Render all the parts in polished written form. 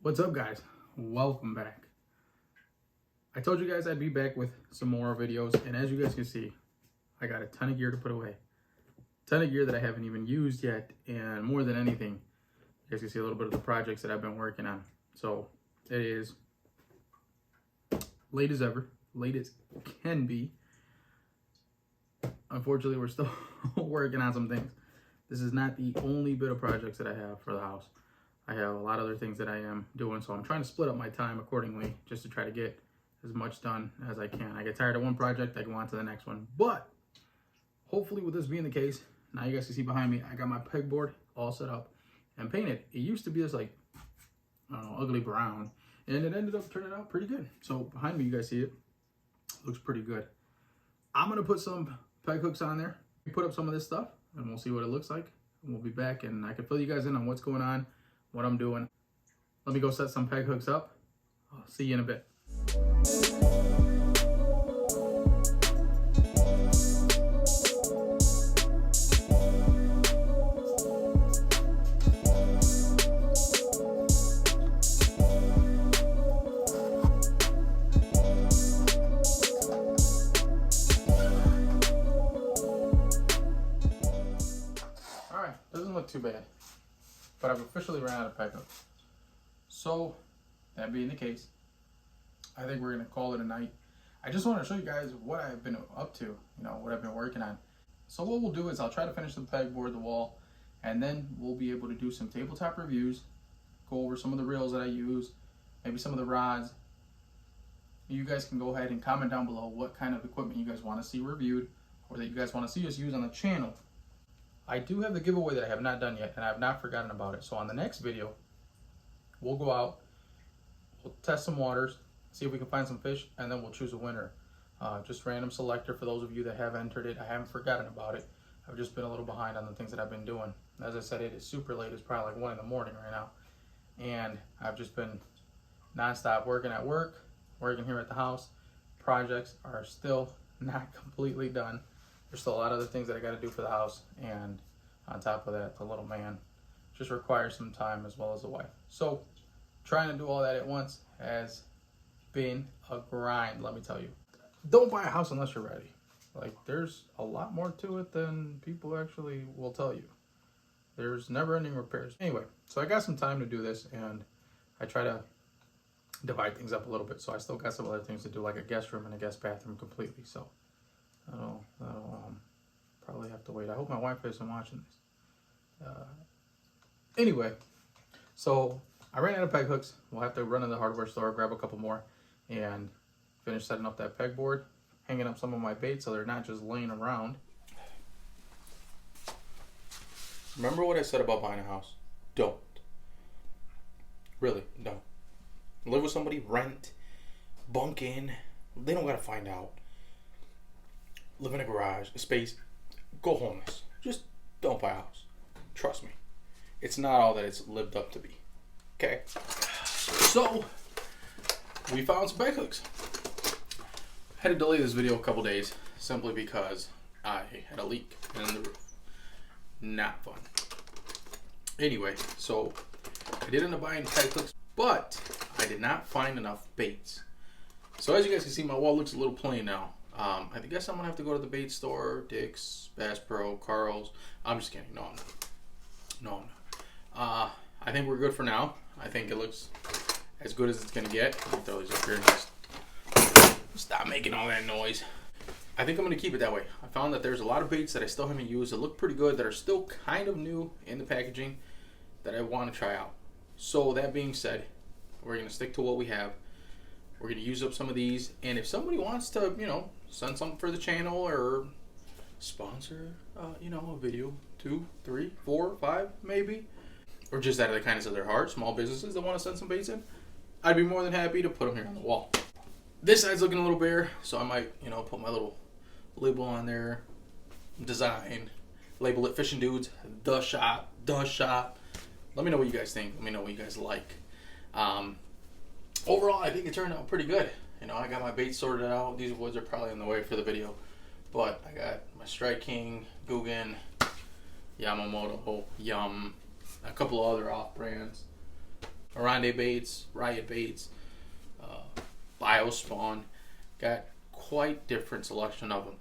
What's up, guys? Welcome back. I told you guys I'd be back with some more videos, and as you guys can see, I got a ton of gear to put away. A ton of gear that I haven't even used yet, and more than anything, you guys can see a little bit of the projects that I've been working on. So it is late as ever, late as can be. Unfortunately, we're still working on some things. This is not the only bit of projects that I have for the house. I have a lot of other things that I am doing, so I'm trying to split up my time accordingly just to try to get as much done as I can. I get tired of one project, I go on to the next one. But hopefully with this being the case, now you guys can see behind me, I got my pegboard all set up and painted. It used to be this like, I don't know, ugly brown, and it ended up turning out pretty good. So behind me, you guys see it, looks pretty good. I'm gonna put some peg hooks on there, put up some of this stuff, and we'll see what it looks like. And we'll be back, and I can fill you guys in on what's going on, what I'm doing. Let me go set some peg hooks up. I'll see you in a bit. All right, doesn't look too bad, but I've officially ran out of peg hooks. So that being the case, I think we're gonna call it a night. I just want to show you guys what I've been up to, what I've been working on. So what we'll do is I'll try to finish the pegboard, the wall, and then we'll be able to do some tabletop reviews, go over some of the reels that I use, maybe some of the rods. You guys can go ahead and comment down below what kind of equipment you guys want to see reviewed or that you guys want to see us use on the channel. I do have the giveaway that I have not done yet, and I have not forgotten about it. So on the next video, we'll go out, we'll test some waters, see if we can find some fish, and then we'll choose a winner. Just random selector for those of you that have entered it. I haven't forgotten about it. I've just been a little behind on the things that I've been doing. As I said, it is super late. It's probably like 1 in the morning right now. And I've just been nonstop working at work, working here at the house. Projects are still not completely done. There's still a lot of other things that I got to do for the house. And on top of that, the little man just requires some time, as well as the wife. So trying to do all that at once has been a grind, let me tell you. Don't buy a house unless you're ready. Like, there's a lot more to it than people actually will tell you. There's never ending repairs. Anyway, so I got some time to do this, and I try to divide things up a little bit. So I still got some other things to do, like a guest room and a guest bathroom completely. So that'll probably have to wait. I hope my wife isn't watching this. Anyway, so I ran out of peg hooks. We'll have to run in the hardware store, grab a couple more, and finish setting up that pegboard, hanging up some of my baits so they're not just laying around. Remember what I said about buying a house? Don't. Really, don't. Live with somebody, rent, bunk in. They don't gotta find out. Live in a garage, a space. Go homeless. Just don't buy a house. Trust me. It's not all that it's lived up to be. Okay? So, we found some peg hooks. I had to delay this video a couple days simply because I had a leak in the roof. Not fun. Anyway, so I did end up buying peg hooks, but I did not find enough baits. So as you guys can see, my wall looks a little plain now. I guess I'm gonna have to go to the bait store, Dick's, Bass Pro, Carl's. I'm just kidding. No, I'm not. No, I'm not. I think we're good for now. I think it looks as good as it's gonna get. Let me throw these up here and just stop making all that noise. I think I'm gonna keep it that way. I found that there's a lot of baits that I still haven't used that look pretty good, that are still kind of new in the packaging, that I want to try out. So that being said, we're gonna stick to what we have. We're gonna use up some of these, and if somebody wants to, send something for the channel or sponsor, a video, 2, 3, 4, 5, maybe, or just out of the kindness of their heart, small businesses that want to send some baits in, I'd be more than happy to put them here on the wall. This side's looking a little bare, so I might, put my little label on there, design, label it Fishindood, the shop. Let me know what you guys think. Let me know what you guys like. Overall, I think it turned out pretty good. I got my bait sorted out. These woods are probably in the way for the video, but I got my Strike King, Guggen, Yamamoto, Yum, a couple of other off brands. Aronde baits, riot baits, biospawn. Got quite different selection of them.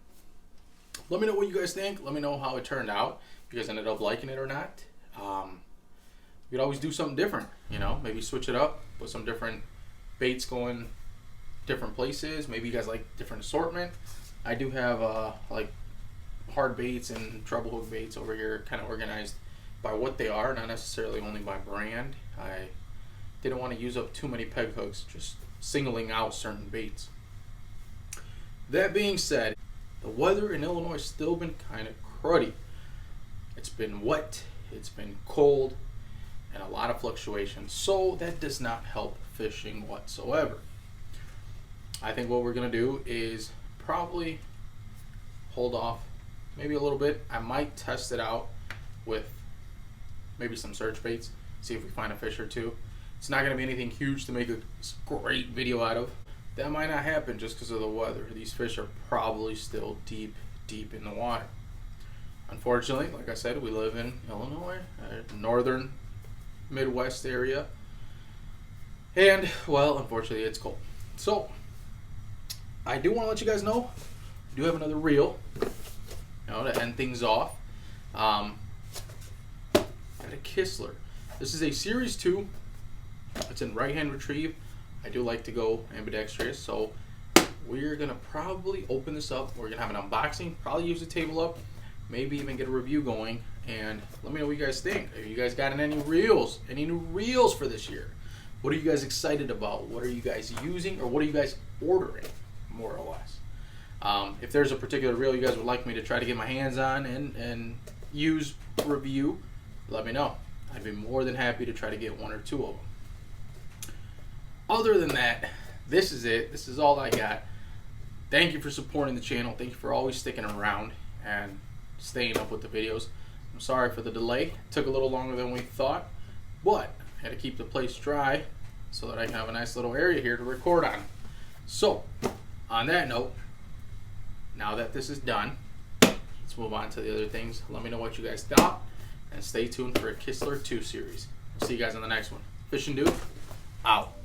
Let me know what you guys think. Let me know how it turned out. If you guys ended up liking it or not. You could always do something different, you know, maybe switch it up, put some different baits going different places. Maybe you guys like different assortment. I do have like hard baits and treble hook baits over here, kind of organized by what they are, not necessarily only by brand. I didn't want to use up too many peg hooks, just singling out certain baits. That being said, the weather in Illinois has still been kind of cruddy. It's been wet, it's been cold, and a lot of fluctuation, so that does not help fishing whatsoever. I think what we're gonna do is probably hold off maybe a little bit. I might test it out with maybe some search baits, see if we find a fish or two. It's not gonna be anything huge to make a great video out of. That might not happen just because of the weather. These fish are probably still deep in the water. Unfortunately, like I said, we live in Illinois, northern Midwest area, and well, unfortunately it's cold. So I do want to let you guys know I do have another reel, you know, to end things off. Got a Kistler. This is a series 2. It's in right hand retrieve. I do like to go ambidextrous, so we're gonna probably open this up. We're gonna have an unboxing, probably use the table up, maybe even get a review going, and let me know what you guys think. Have you guys gotten any reels, any new reels for this year? What are you guys excited about? What are you guys using, or what are you guys ordering, more or less? If there's a particular reel you guys would like me to try to get my hands on and use, review, let me know. I'd be more than happy to try to get 1 or 2 of them. Other than that, this is it. This is all I got. Thank you for supporting the channel. Thank you for always sticking around and staying up with the videos. I'm sorry for the delay. It took a little longer than we thought, but I had to keep the place dry so that I can have a nice little area here to record on. So, on that note, now that this is done, let's move on to the other things. Let me know what you guys thought, and stay tuned for a Kistler 2 series. I'll see you guys on the next one. Fishindood, out.